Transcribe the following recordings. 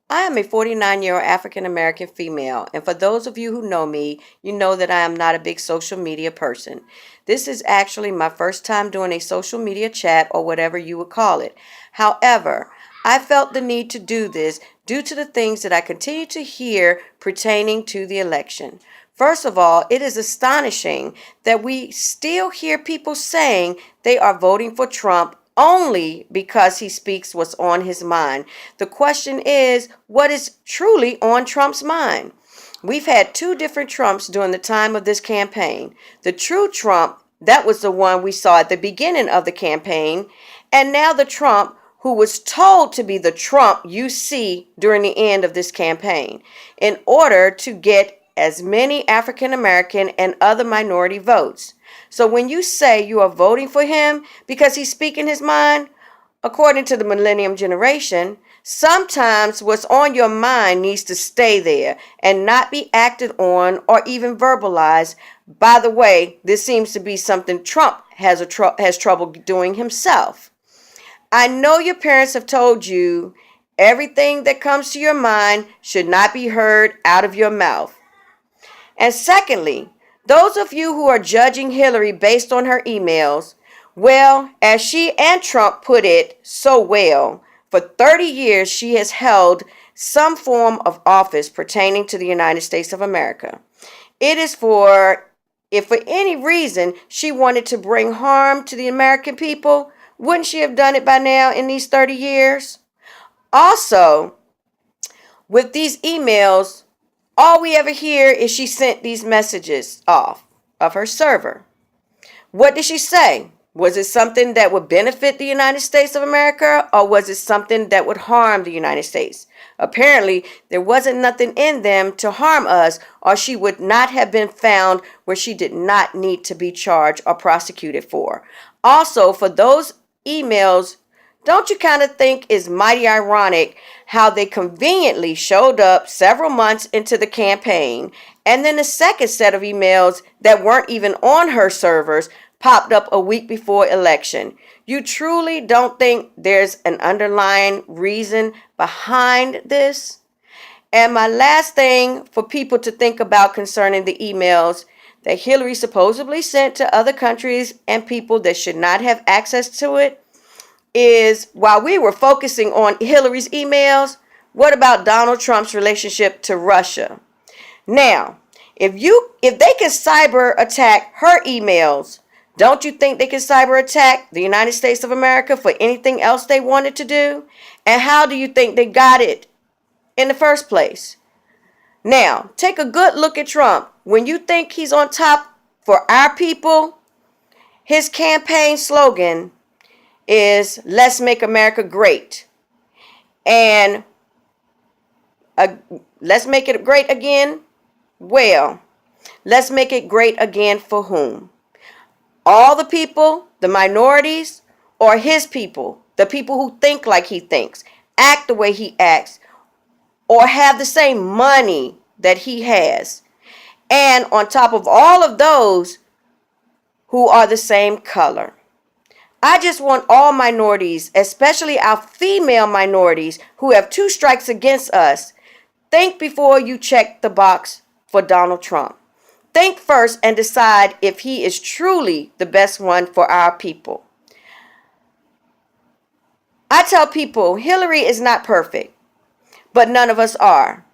I am a 49-year-old African-American female, and for those of you who know me, you know that I am not a big social media person. This is actually my first time doing a social media chat or whatever you would call it. However, I felt the need to do this due to the things that I continue to hear pertaining to the election. First of all, it is astonishing that we still hear people saying they are voting for Trump only because he speaks what's on his mind. The question is, what is truly on Trump's mind? We've had two different Trumps during the time of this campaign. The true Trump, that was the one we saw at the beginning of the campaign, and now the Trump who was told to be the Trump you see during the end of this campaign in order to get as many African American and other minority votes. So when you say you are voting for him because he's speaking his mind, according to the millennium generation, sometimes what's on your mind needs to stay there and not be acted on or even verbalized. By the way, this seems to be something Trump has trouble doing himself. I know your parents have told you everything that comes to your mind should not be heard out of your mouth. And secondly, those of you who are judging Hillary based on her emails, well, as she and Trump put it so well, for 30 years she has held some form of office pertaining to the United States of America. It is if for any reason she wanted to bring harm to the American people, wouldn't she have done it by now in these 30 years? Also, with these emails, all we ever hear is she sent these messages off of her server. What did she say? Was it something that would benefit the United States of America, or was it something that would harm the United States? Apparently, there wasn't nothing in them to harm us, or she would not have been found where she did not need to be charged or prosecuted for. Also, for those emails, don't you kind of think it's mighty ironic how they conveniently showed up several months into the campaign, and then the second set of emails that weren't even on her servers popped up a week before election? You truly don't think there's an underlying reason behind this? And my last thing for people to think about concerning the emails that Hillary supposedly sent to other countries and people that should not have access to it is, while we were focusing on Hillary's emails, what about Donald Trump's relationship to Russia? Now, if they can cyber attack her emails, don't you think they can cyber attack the United States of America for anything else they wanted to do? And how do you think they got it in the first place? Now, take a good look at Trump. When you think he's on top for our people, his campaign slogan is "Let's make America great." And let's make it great again. Well, let's make it great again for whom? All the people, the minorities, or his people, the people who think like he thinks, act the way he acts, or have the same money that he has. And on top of all of those, who are the same color. I just want all minorities, especially our female minorities who have two strikes against us, think before you check the box for Donald Trump. Think first and decide if he is truly the best one for our people. I tell people Hillary is not perfect, but none of us are.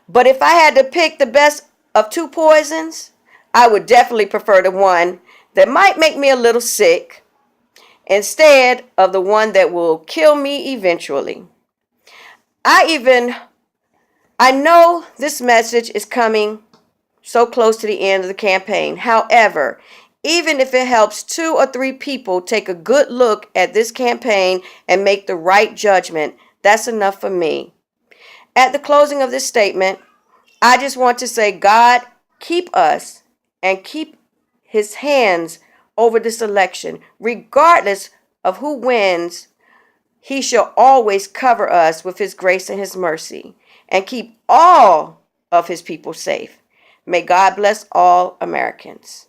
But if I had to pick the best of two poisons, I would definitely prefer the one that might make me a little sick instead of the one that will kill me eventually. I know this message is coming so close to the end of the campaign. However, even if it helps 2 or 3 people take a good look at this campaign and make the right judgment, that's enough for me. At the closing of this statement, I just want to say, God, keep us and keep his hands over this election. Regardless of who wins, he shall always cover us with his grace and his mercy and keep all of his people safe. May God bless all Americans.